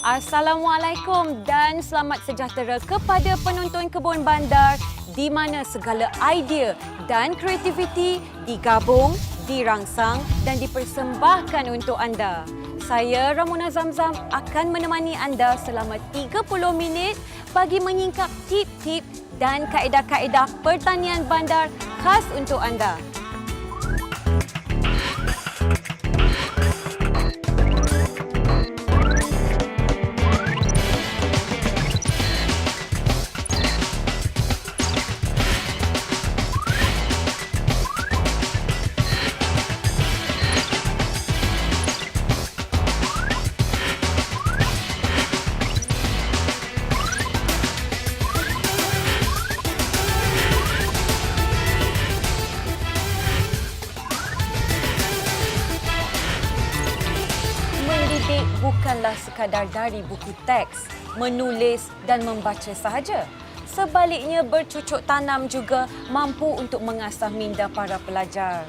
Assalamualaikum dan selamat sejahtera kepada penonton Kebun Bandar di mana segala idea dan kreativiti digabung, dirangsang dan dipersembahkan untuk anda. Saya Ramona Zamzam akan menemani anda selama 30 minit bagi menyingkap tip-tip dan kaedah-kaedah pertanian bandar khas untuk anda. Bukanlah sekadar dari buku teks, menulis dan membaca sahaja. Sebaliknya, bercucuk tanam juga mampu untuk mengasah minda para pelajar.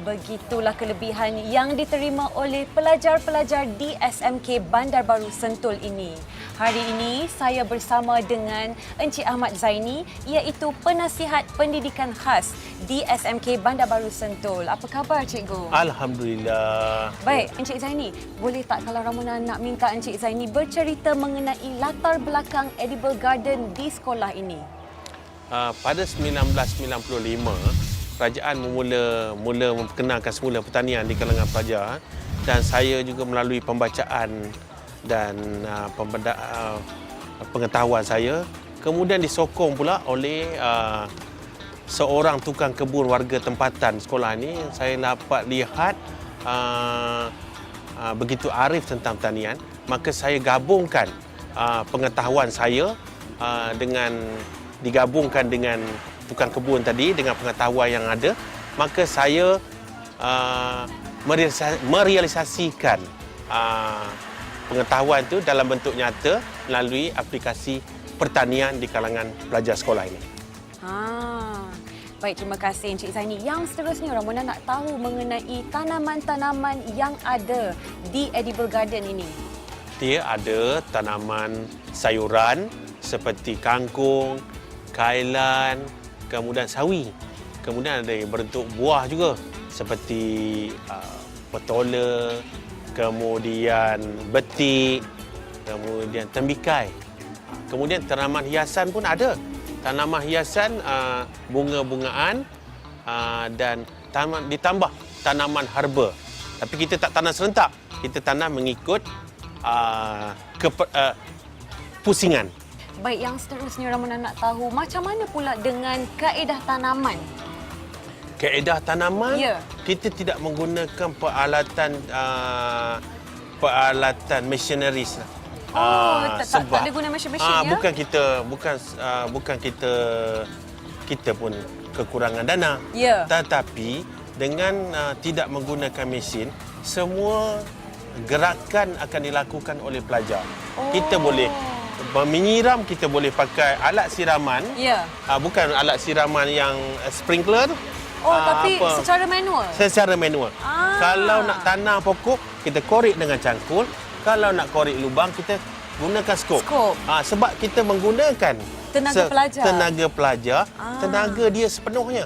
Begitulah kelebihan yang diterima oleh pelajar-pelajar di SMK Bandar Baru Sentul ini. Hari ini saya bersama dengan Encik Ahmad Zaini iaitu penasihat pendidikan khas di SMK Bandar Baru Sentul. Apa khabar cikgu? Alhamdulillah. Baik, Encik Zaini, boleh tak kalau Ramona nak minta Encik Zaini bercerita mengenai latar belakang Edible Garden di sekolah ini? Pada 1995, kerajaan mula memperkenalkan semula pertanian di kalangan pelajar dan saya juga melalui pembacaan dan pengetahuan saya kemudian disokong pula oleh seorang tukang kebun warga tempatan sekolah ini. Saya dapat lihat begitu arif tentang pertanian, maka saya gabungkan pengetahuan saya digabungkan dengan tukang kebun tadi dengan pengetahuan yang ada, maka saya merealisasikan pengetahuan itu dalam bentuk nyata melalui aplikasi pertanian di kalangan pelajar sekolah ini. Baik, terima kasih Encik Zaini. Yang seterusnya, Ramona nak tahu mengenai tanaman-tanaman yang ada di Edible Garden ini. Dia ada tanaman sayuran seperti kangkung, kailan, kemudian sawi. Kemudian ada yang berbentuk buah juga seperti petola, kemudian betik, kemudian tembikai. Kemudian tanaman hiasan pun ada. Tanaman hiasan bunga-bungaan dan ditambah tanaman herba. Tapi kita tak tanam serentak. Kita tanam mengikut pusingan. Baik, yang seterusnya Ramona nak tahu macam mana pula dengan kaedah tanaman? Kaedah tanaman, ya. Kita tidak menggunakan peralatan machineries. Tak ada guna mesin ya? Bukan kita pun kekurangan dana. Ya. Tetapi dengan tidak menggunakan mesin, semua gerakan akan dilakukan oleh pelajar. Kita boleh menyiram, kita boleh pakai alat siraman. Ya. Bukan alat siraman yang sprinkler. Tapi secara manual. Secara manual. Kalau nak tanam pokok, kita korek dengan cangkul. Kalau nak korek lubang, kita gunakan skop. Sebab kita menggunakan tenaga pelajar, tenaga dia sepenuhnya.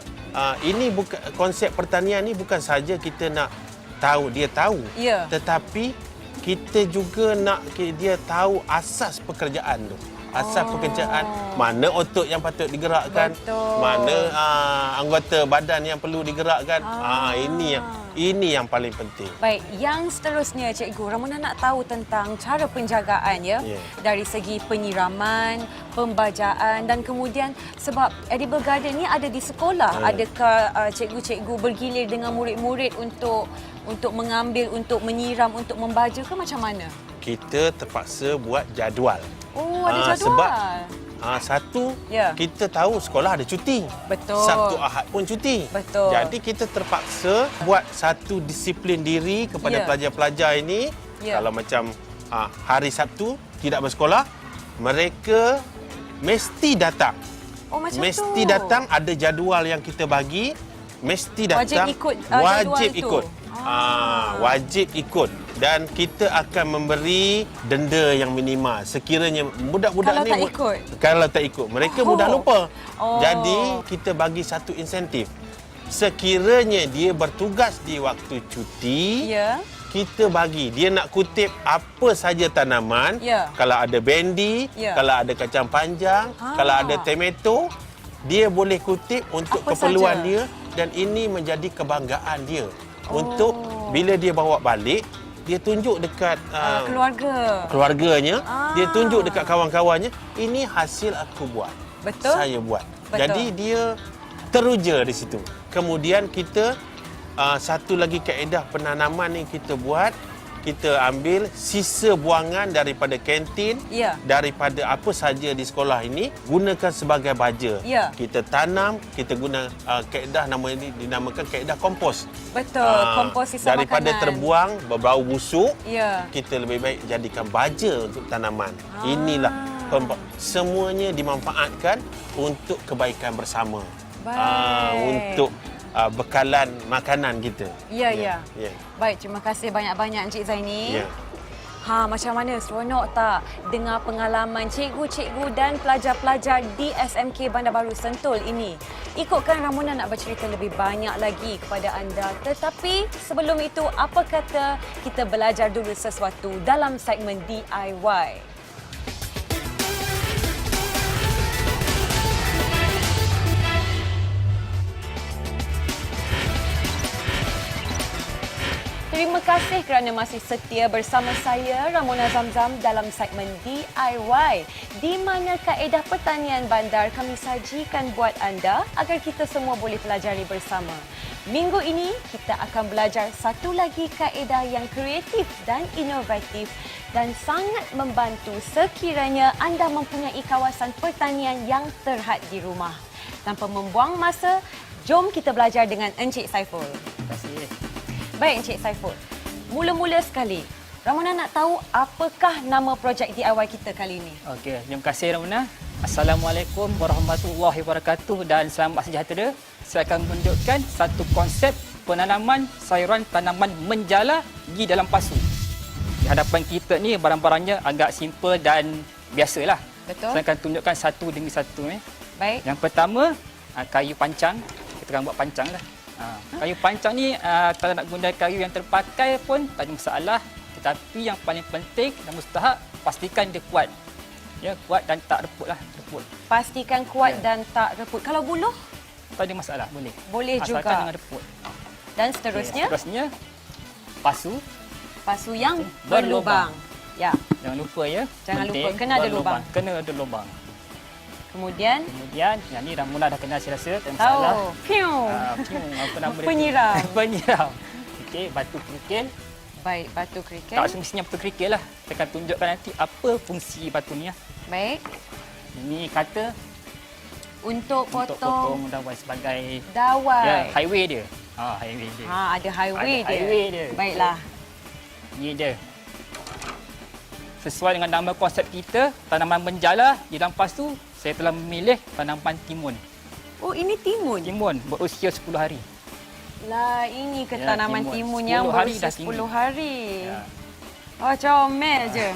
Ini bukan konsep pertanian ni bukan saja kita nak tahu dia tahu, ya. Tetapi kita juga nak dia tahu asas pekerjaan tu. Asas pekerjaan, mana otot yang patut digerakkan, betul. Mana anggota badan yang perlu digerakkan. Ini yang paling penting. Baik, yang seterusnya cikgu, Ramona nak tahu tentang cara penjagaan ya. Dari segi penyiraman, pembajaan dan kemudian sebab Edible Garden ni ada di sekolah. Adakah cikgu-cikgu bergilir dengan murid-murid untuk mengambil, untuk menyiram, untuk membaja ke macam mana? Kita terpaksa buat jadual. Ada jadual. Sebab ya. Kita tahu sekolah ada cuti. Betul. Sabtu Ahad pun cuti. Betul. Jadi kita terpaksa buat satu disiplin diri kepada pelajar-pelajar ini. Ya. Kalau macam hari Sabtu tidak bersekolah, mereka mesti datang. Mesti datang, ada jadual yang kita bagi. Mesti datang. Wajib ikut wajib ikut. Wajib ikut. Dan kita akan memberi denda yang minimal. Sekiranya budak-budak ni kalau tak ikut, mereka mudah lupa. Jadi kita bagi satu insentif. Sekiranya dia bertugas di waktu cuti, kita bagi dia nak kutip apa saja tanaman. Kalau ada bendi, kalau ada kacang panjang, kalau ada tomato, dia boleh kutip untuk apa keperluan saja dia, dan ini menjadi kebanggaan dia. Untuk bila dia bawa balik, dia tunjuk dekat keluarganya, dia tunjuk dekat kawan-kawannya, ini hasil aku buat. Betul. Saya buat. Jadi dia teruja di situ. Kemudian kita satu lagi kaedah penanaman yang kita buat, kita ambil sisa buangan daripada kantin, daripada apa saja di sekolah ini, gunakan sebagai baja. Kita tanam, kita guna kaedah nama ini dinamakan kaedah kompos. Betul, kompos sisa daripada makanan. terbuang berbau busuk, kita lebih baik jadikan baja untuk tanaman. Inilah semuanya dimanfaatkan untuk kebaikan bersama. Untuk bekalan makanan kita. Ya. Baik, terima kasih banyak-banyak Encik Zaini. Macam mana seronok tak dengar pengalaman cikgu-cikgu dan pelajar-pelajar di SMK Bandar Baru Sentul ini. Ikutkan Ramona nak bercerita lebih banyak lagi kepada anda. Tetapi sebelum itu, apa kata kita belajar dulu sesuatu dalam segmen DIY. Terima kasih kerana masih setia bersama saya, Ramona Zamzam, dalam segmen DIY, di mana kaedah pertanian bandar kami sajikan buat anda agar kita semua boleh pelajari bersama. Minggu ini, kita akan belajar satu lagi kaedah yang kreatif dan inovatif dan sangat membantu sekiranya anda mempunyai kawasan pertanian yang terhad di rumah. Tanpa membuang masa, jom kita belajar dengan Encik Saiful. Terima kasih. Baik Encik Saiful, mula-mula sekali, Ramona nak tahu apakah nama projek DIY kita kali ini? Okey, terima kasih Ramona. Assalamualaikum warahmatullahi wabarakatuh dan selamat sejahtera. Saya akan menunjukkan satu konsep penanaman sayuran tanaman menjala di dalam pasu. Di hadapan kita ni barang-barangnya agak simple dan biasalah. Betul. Saya akan tunjukkan satu demi satu. Baik. Yang pertama, kayu pancang. Kita akan buat pancang lah. Kayu pancang ni kalau nak guna kayu yang terpakai pun tak ada masalah, tetapi yang paling penting dan mustahak pastikan dia kuat. Ya, kuat dan tak reputlah, reput. Pastikan kuat dan tak reput. Kalau buluh? Tak ada masalah, boleh. Boleh asalkan juga. jangan reput. Dan seterusnya? Seterusnya pasu. Pasu yang berlubang. Ya. Jangan lupa ya. Jangan penting, lupa kena ada lubang. Kena ada lubang. Kemudian yang ni Ramona dah kenal saya rasa, tak masalah. Piu. Apa nama dia? Penyiram. Penyiram. Okey, batu kerikil. Baik, batu kerikil. Tak semestinya batu kerikil lah. Saya akan tunjukkan nanti apa fungsi batu ni. Baik. Ini kata untuk potong dawai sebagai dawai. Highway dia. Highway dia. Ada highway ada dia. Highway dia. Baiklah. Ini dia. Sesuai dengan nama konsep kita, tanaman menjala di dalam pasu, saya telah memilih tanaman timun. Oh, ini timun? Timun berusia 10 hari. Lah, ini ke tanaman timun yang berusia 10 hari. Ya. Oh, comel je.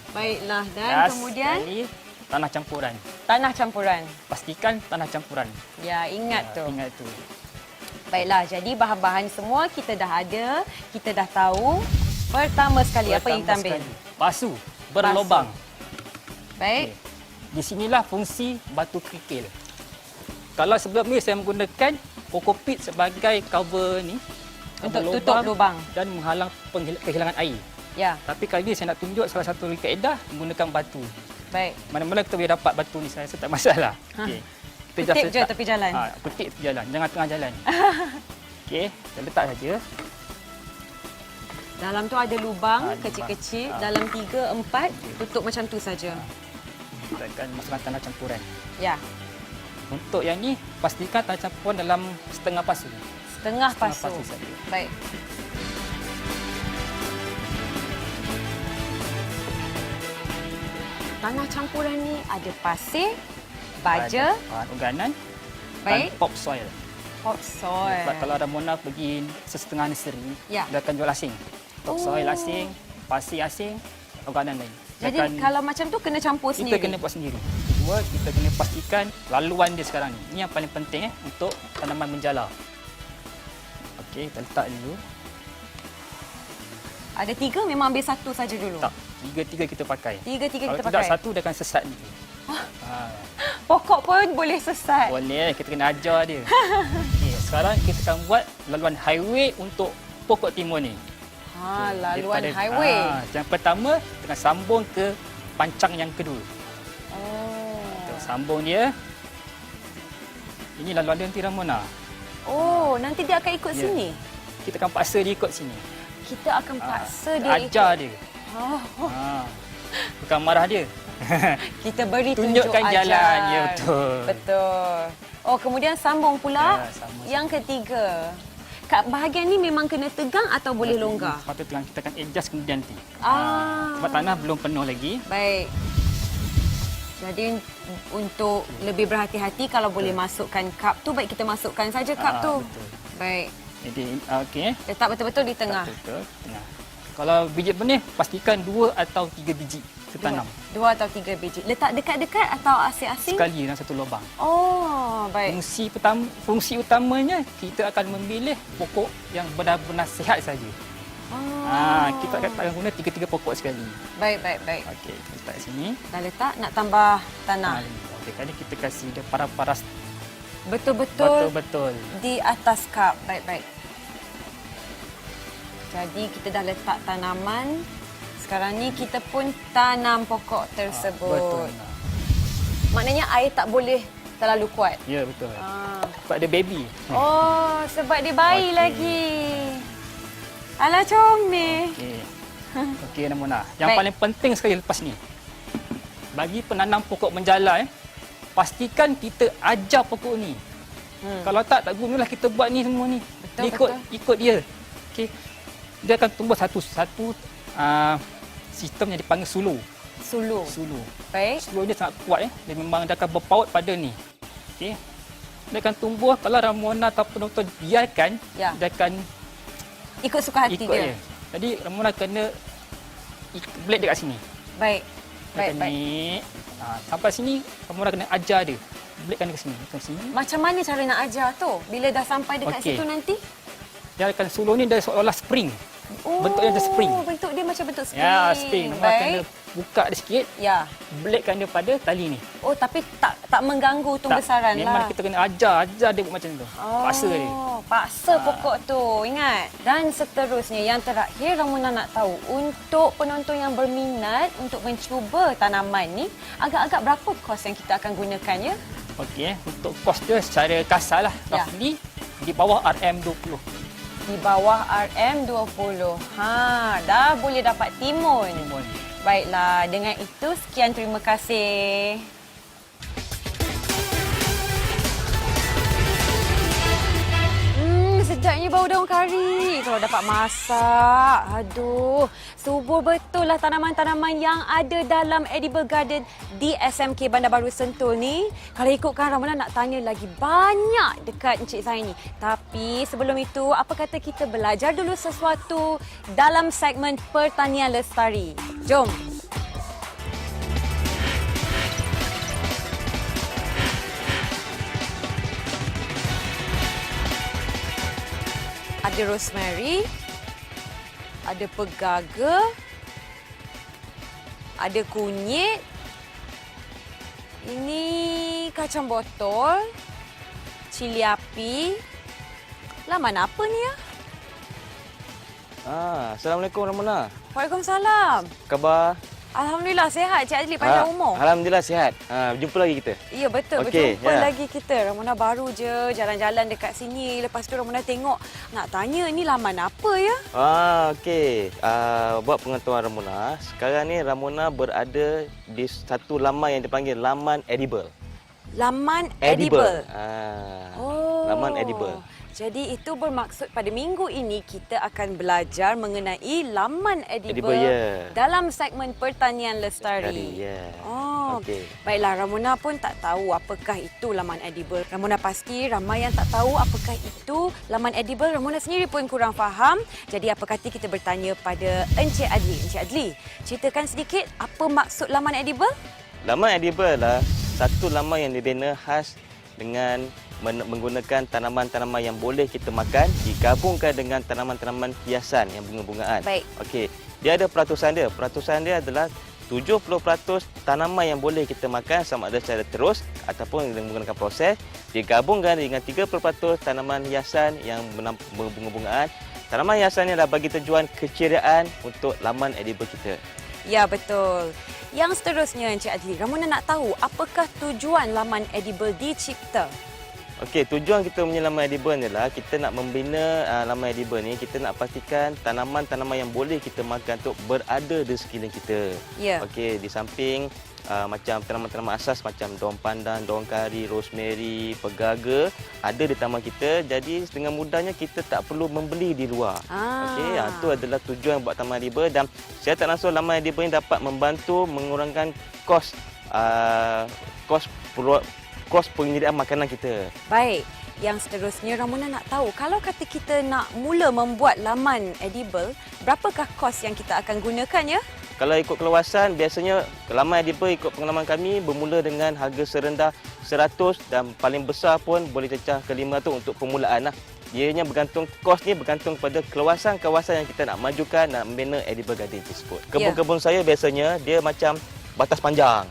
Baiklah, dan kemudian ini tanah campuran. Tanah campuran. Pastikan tanah campuran. Ya, ingat tu. Ingat tu. Baiklah, jadi bahan-bahan semua kita dah ada, kita dah tahu. Pertama sekali, apa yang kita ambil? Pasu berlubang. Baik. Okay. Di sinilah fungsi batu kerikil. Kalau sebelum ni saya menggunakan kokopit sebagai cover ni untuk tutup lubang dan menghalang kehilangan air. Ya. Tapi kali ni saya nak tunjuk salah satu kaedah menggunakan batu. Baik. Mana-mana kita boleh dapat batu ni, saya rasa tak masalah. Okey. Kutip je tepi jalan. Kutip tepi jalan, jangan tengah jalan. Okey, kita letak saja. Dalam tu ada lubang kecil-kecil, dalam 3, 4, tutup macam tu saja. Kita akan masukkan tanah campuran. Ya. Untuk yang ni, pastikan tanah campuran dalam setengah pasu. Setengah pasu saja. Baik. Tanah campuran ni ada pasir, baja, bahan organik, baik, dan topsoil. Topsoil. Sebab kalau Ramona pergi setengah nursery, ya, dia akan jual asing. topsoil asing, pasir asing, organik lain. Jadi kalau macam tu kena campur kita sendiri. kena buat sendiri. Kedua, kita kena pastikan laluan dia sekarang ni. Ini yang paling penting untuk tanaman menjala. Okey, kita letak dulu. Ada 3 memang ambil 1 saja dulu. Tak, 3 kita pakai. 3 kita Kalau pakai. tidak, 1 dia akan sesat ni. Pokok pun boleh sesat. Boleh, kita kena ajar dia. Okey, sekarang kita akan buat laluan highway untuk pokok timun ni. Laluan highway. Yang pertama, kita akan sambung ke pancang yang kedua. Kita sambung dia. Ini laluan dia nanti, Ramona. Nanti dia akan ikut sini. Kita akan paksa dia ikut sini. Kita akan paksa dia ajar ikut. dia. Bukan marah dia. Kita beri tunjukkan tunjuk jalan. ajar. Ya, betul. Betul. Kemudian sambung pula sambung. yang ketiga. Kat bahagian ni memang kena tegang atau boleh longgar? Sepatutnya tegang, kita akan adjust kemudian nanti. Sebab tanah belum penuh lagi. Baik. Jadi untuk lebih berhati-hati kalau boleh masukkan cup tu, baik kita masukkan saja cup tu. Betul. Baik. Jadi okey. Letak betul-betul di tengah. Betul. Tengah. Kalau biji benih, pastikan 2 atau 3 biji kita tanam. 2 atau 3 biji. Letak dekat-dekat atau asing-asing? Sekali dalam satu lubang. Baik. Fungsi utamanya kita akan memilih pokok yang benar-benar sihat saja. Kita akan guna 3 pokok sekali. Baik. Okey, kita letak sini. Dah letak, nak tambah tanah. Okey, kali kita kasih dia paras-paras Betul-betul betul. di atas cup. Baik. Jadi kita dah letak tanaman. Sekarang ni kita pun tanam pokok tersebut. Betul. Maknanya air tak boleh terlalu kuat. Ya, betul. Sebab dia baby. Sebab dia bayi lagi. Alah, comel. Okey, Ramona. Yang paling penting sekali lepas ni. Bagi penanam pokok menjala, pastikan kita ajar pokok ni. Kalau tak gunalah kita buat ni semua ni. Betul. Ikut dia. Okey. Dia akan tumbuh satu sistem yang dipanggil suluh. Suluh. Baik. Suluh dia sangat kuat. Dia memang dia akan berpaut pada ni. Okey. Dia akan tumbuh kalau Ramona atau penonton biarkan, dia akan ikut suka hati dia. Jadi Ramona kena blade dekat sini. Baik. Ni. Sampai sini Ramona kena ajar dia. Blade kan ke sini. Macam mana cara nak ajar tu? Bila dah sampai dekat situ nanti? Dia akan suluh ni dia seolah-olah spring. Bentuknya macam spring. Bentuk dia macam bentuk spring. Ya, spring. Ramona kena buka dia sikit. Ya. Bladekan dia pada tali ni. Tapi tak mengganggu tumbesaran lah. Memang kita kena ajar dia buat macam tu. Paksa dia. Paksa pokok tu, ingat. Dan seterusnya, yang terakhir Ramona nak tahu, untuk penonton yang berminat untuk mencuba tanaman ni, agak-agak berapa kos yang kita akan gunakan ya? Okey, untuk kos dia secara kasar lah, roughly di bawah RM20. Di bawah RM20. Dah boleh dapat timun. Baiklah, dengan itu sekian, terima kasih. Sejaknya bau daun kari. Kalau dapat masak, aduh, subur betul lah tanaman-tanaman yang ada dalam Edible Garden di SMK Bandar Baru Sentul ni. Kalau ikutkan Ramona nak tanya lagi banyak dekat Encik Zaini. Tapi sebelum itu, apa kata kita belajar dulu sesuatu dalam segmen Pertanian Lestari. Jom. Ada rosemary, ada pegaga, ada kunyit, ini kacang botol, cili api. Laman apa ni ya? Assalamualaikum Ramona. Waalaikumsalam. Khabar? Alhamdulillah sihat, Cik Adli, panjang umur. Alhamdulillah sihat. Jumpa lagi kita. Ya, betul. Berjumpa lagi kita. Ramona baru je jalan-jalan dekat sini. Lepas tu Ramona tengok, nak tanya ni laman apa ya? Okey. Buat pengetahuan Ramona, sekarang ni Ramona berada di satu laman yang dipanggil laman edible. Laman edible. Laman edible. Jadi itu bermaksud pada minggu ini kita akan belajar mengenai laman edible, dalam segmen Pertanian Lestari. Okey. Baiklah, Ramona pun tak tahu apakah itu laman edible. Ramona pasti ramai yang tak tahu apakah itu laman edible. Ramona sendiri pun kurang faham. Jadi apa kata kita bertanya pada Encik Adli. Encik Adli, ceritakan sedikit apa maksud laman edible? Laman edible adalah satu laman yang dibina khas dengan menggunakan tanaman-tanaman yang boleh kita makan digabungkan dengan tanaman-tanaman hiasan yang bunga-bungaan. Baik. Okey. Dia ada peratusan dia. Peratusan dia adalah 70% tanaman yang boleh kita makan sama ada secara terus ataupun dengan menggunakan proses digabungkan dengan 30% tanaman hiasan yang berbunga-bungaan. Tanaman hiasan ini adalah bagi tujuan keceriaan untuk laman edible kita. Ya, betul. Yang seterusnya, Encik Adli, Ramona nak tahu apakah tujuan laman edible dicipta? Okey, tujuan kita punya laman edible ni adalah kita nak membina laman edible ni, kita nak pastikan tanaman-tanaman yang boleh kita makan tu berada di sekeliling kita. Ya. Okey, di samping macam tanaman-tanaman asas macam daun pandan, daun kari, rosemary, pegaga ada di taman kita. Jadi dengan mudahnya kita tak perlu membeli di luar. Okey, itu adalah tujuan buat taman edible dan saya tak langsung laman edible ni dapat membantu mengurangkan kos penyediaan makanan kita. Baik. Yang seterusnya, Ramona nak tahu, kalau kata kita nak mula membuat laman edible, berapakah kos yang kita akan gunakan, ya? Kalau ikut keluasan, biasanya laman edible ikut pengalaman kami bermula dengan harga serendah 100 dan paling besar pun boleh cecah ke 500 untuk permulaan lah. Ianya bergantung, kos ni bergantung kepada kawasan-kawasan yang kita nak majukan, nak membina edible garden tersebut. Kebun-kebun saya biasanya dia macam batas panjang.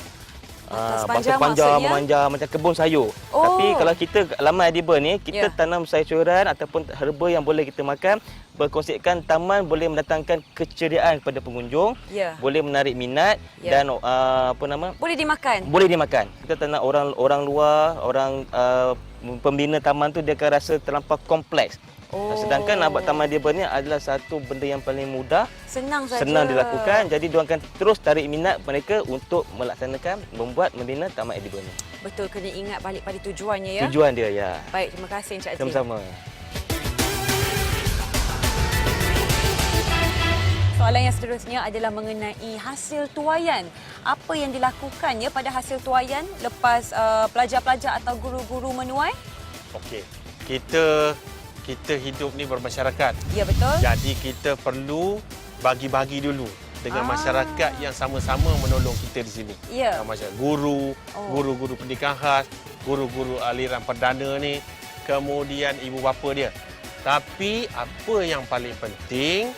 Batas panjang maksudnya? Memanjang macam kebun sayur. Oh. Tapi kalau kita laman edible ni, kita Ya. tanam sayuran ataupun herba yang boleh kita makan. Berkonsepkan taman boleh mendatangkan keceriaan kepada pengunjung, Ya. boleh menarik minat Ya. dan Boleh dimakan? boleh dimakan. Kita tak nak orang luar, orang pembina taman tu dia akan rasa terlampau kompleks. Sedangkan nak buat taman edible ni adalah satu benda yang paling mudah, Senang saja. senang dilakukan. Jadi diorang akan terus tarik minat mereka untuk melaksanakan, membina taman edible ni. Betul, kena ingat balik pada tujuannya, ya? Tujuan dia, ya. Baik, terima kasih Encik Adli. Sama-sama. Soalan yang seterusnya adalah mengenai hasil tuaian. Apa yang dilakukannya pada hasil tuaian lepas pelajar-pelajar atau guru-guru menuai? Okey. Kita hidup ni bermasyarakat. Ya, betul. Jadi kita perlu bagi-bagi dulu dengan masyarakat yang sama-sama menolong kita di sini. Ya. Masyarakat guru pendidikan khas, guru-guru aliran perdana ni, kemudian ibu bapa dia. Tapi apa yang paling penting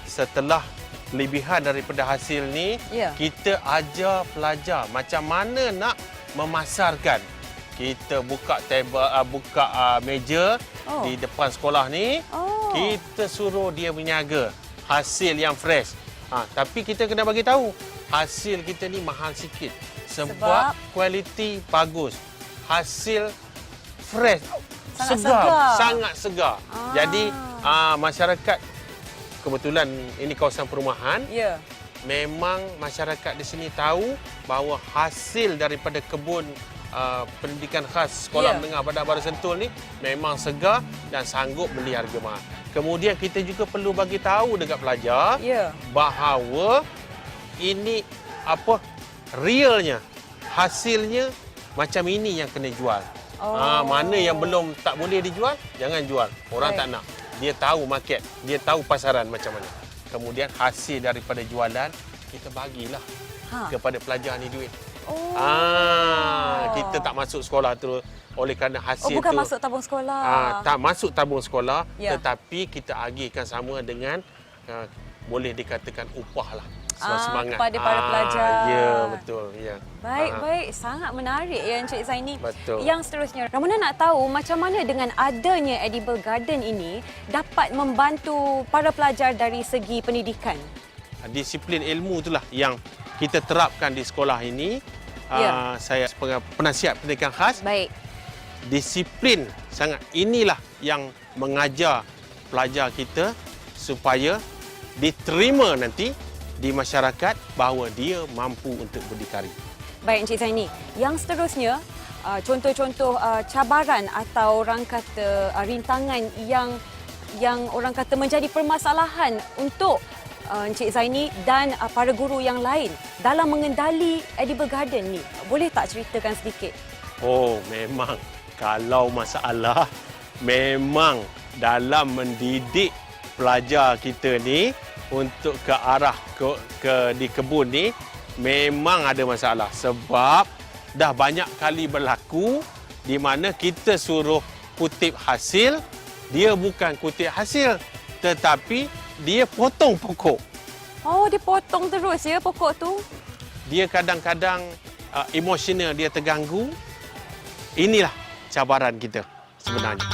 setelah kelebihan daripada hasil ni, Ya. kita ajar pelajar macam mana nak memasarkan. Kita buka meja di depan sekolah ni, kita suruh dia berniaga hasil yang fresh. Tapi kita kena bagi tahu hasil kita ni mahal sikit sebab kualiti bagus. Hasil fresh, sangat segar. Jadi masyarakat, kebetulan ini kawasan perumahan. Ya. Memang masyarakat di sini tahu bahawa hasil daripada kebun pendidikan khas sekolah menengah Bandar Baru Sentul ni memang segar dan sanggup beli harga mahal. Kemudian kita juga perlu bagi tahu dekat pelajar bahawa ini realnya, hasilnya macam ini yang kena jual. Mana yang belum tak boleh dijual, jangan jual. Orang tak nak. Dia tahu market, dia tahu pasaran macam mana. Kemudian hasil daripada jualan kita bagilah kepada pelajar ni duit. Kita tak masuk sekolah terus oleh kerana hasil bukan tu. masuk tabung sekolah. Tak masuk tabung sekolah, tetapi kita agihkan sama dengan boleh dikatakan upah lah. Semangat kepada para pelajar. Ya, betul. Ya. Baik. Sangat menarik ya Encik Zaini. Betul. Yang seterusnya, Ramona nak tahu macam mana dengan adanya Edible Garden ini dapat membantu para pelajar dari segi pendidikan. Disiplin ilmu itulah yang kita terapkan di sekolah ini. Saya sebagai penasihat pendidikan khas. Baik. Disiplin sangat. Inilah yang mengajar pelajar kita supaya diterima nanti di masyarakat bahawa dia mampu untuk berdikari. Baik Encik Zaini. Yang seterusnya, contoh-contoh cabaran atau orang kata rintangan yang orang kata menjadi permasalahan untuk Encik Zaini dan para guru yang lain dalam mengendali Edible Garden ni? Boleh tak ceritakan sedikit? Oh, memang kalau masalah memang dalam mendidik pelajar kita ni untuk ke arah di kebun ni memang ada masalah sebab dah banyak kali berlaku di mana kita suruh kutip hasil, dia bukan kutip hasil tetapi dia potong pokok. Oh, dia potong terus ya pokok tu? Dia kadang-kadang emosional, dia terganggu. Inilah cabaran kita sebenarnya.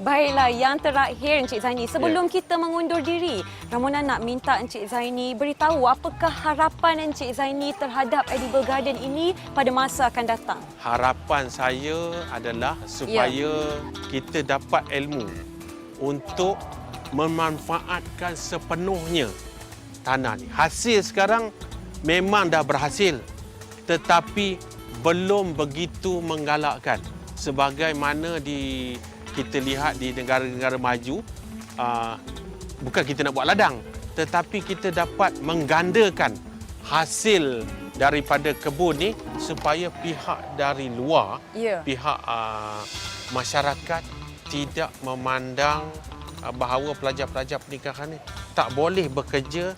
Baiklah, yang terakhir Encik Zaini, sebelum kita mengundur diri, Ramona nak minta Encik Zaini beritahu apakah harapan Encik Zaini terhadap Edible Garden ini pada masa akan datang. Harapan saya adalah supaya kita dapat ilmu untuk memanfaatkan sepenuhnya tanah ni. Hasil sekarang memang dah berhasil tetapi belum begitu menggalakkan sebagaimana kita lihat di negara-negara maju. Bukan kita nak buat ladang tetapi kita dapat menggandakan hasil daripada kebun ni supaya pihak dari luar, pihak masyarakat tidak memandang bahawa pelajar-pelajar pernikahan ni tak boleh bekerja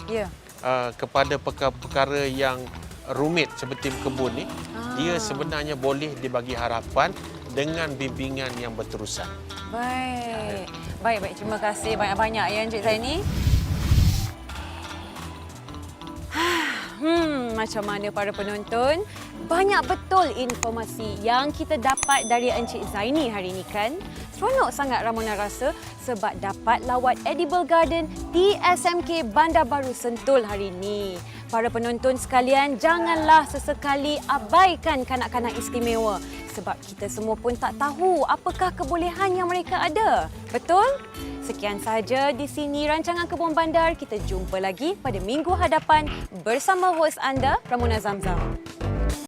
kepada perkara-perkara yang rumit seperti kebun ni. Dia sebenarnya boleh dibagi harapan dengan bimbingan yang berterusan. Baik. Terima kasih banyak-banyak ya Encik Zaini. Macam mana para penonton? Banyak betul informasi yang kita dapat dari Encik Zaini hari ini kan? Seronok sangat Ramona rasa sebab dapat lawat Edible Garden di SMK Bandar Baru Sentul hari ini. Para penonton sekalian, janganlah sesekali abaikan kanak-kanak istimewa sebab kita semua pun tak tahu apakah kebolehan yang mereka ada. Betul? Sekian sahaja di sini rancangan Kebun Bandar. Kita jumpa lagi pada minggu hadapan bersama hos anda, Ramona Zamzam.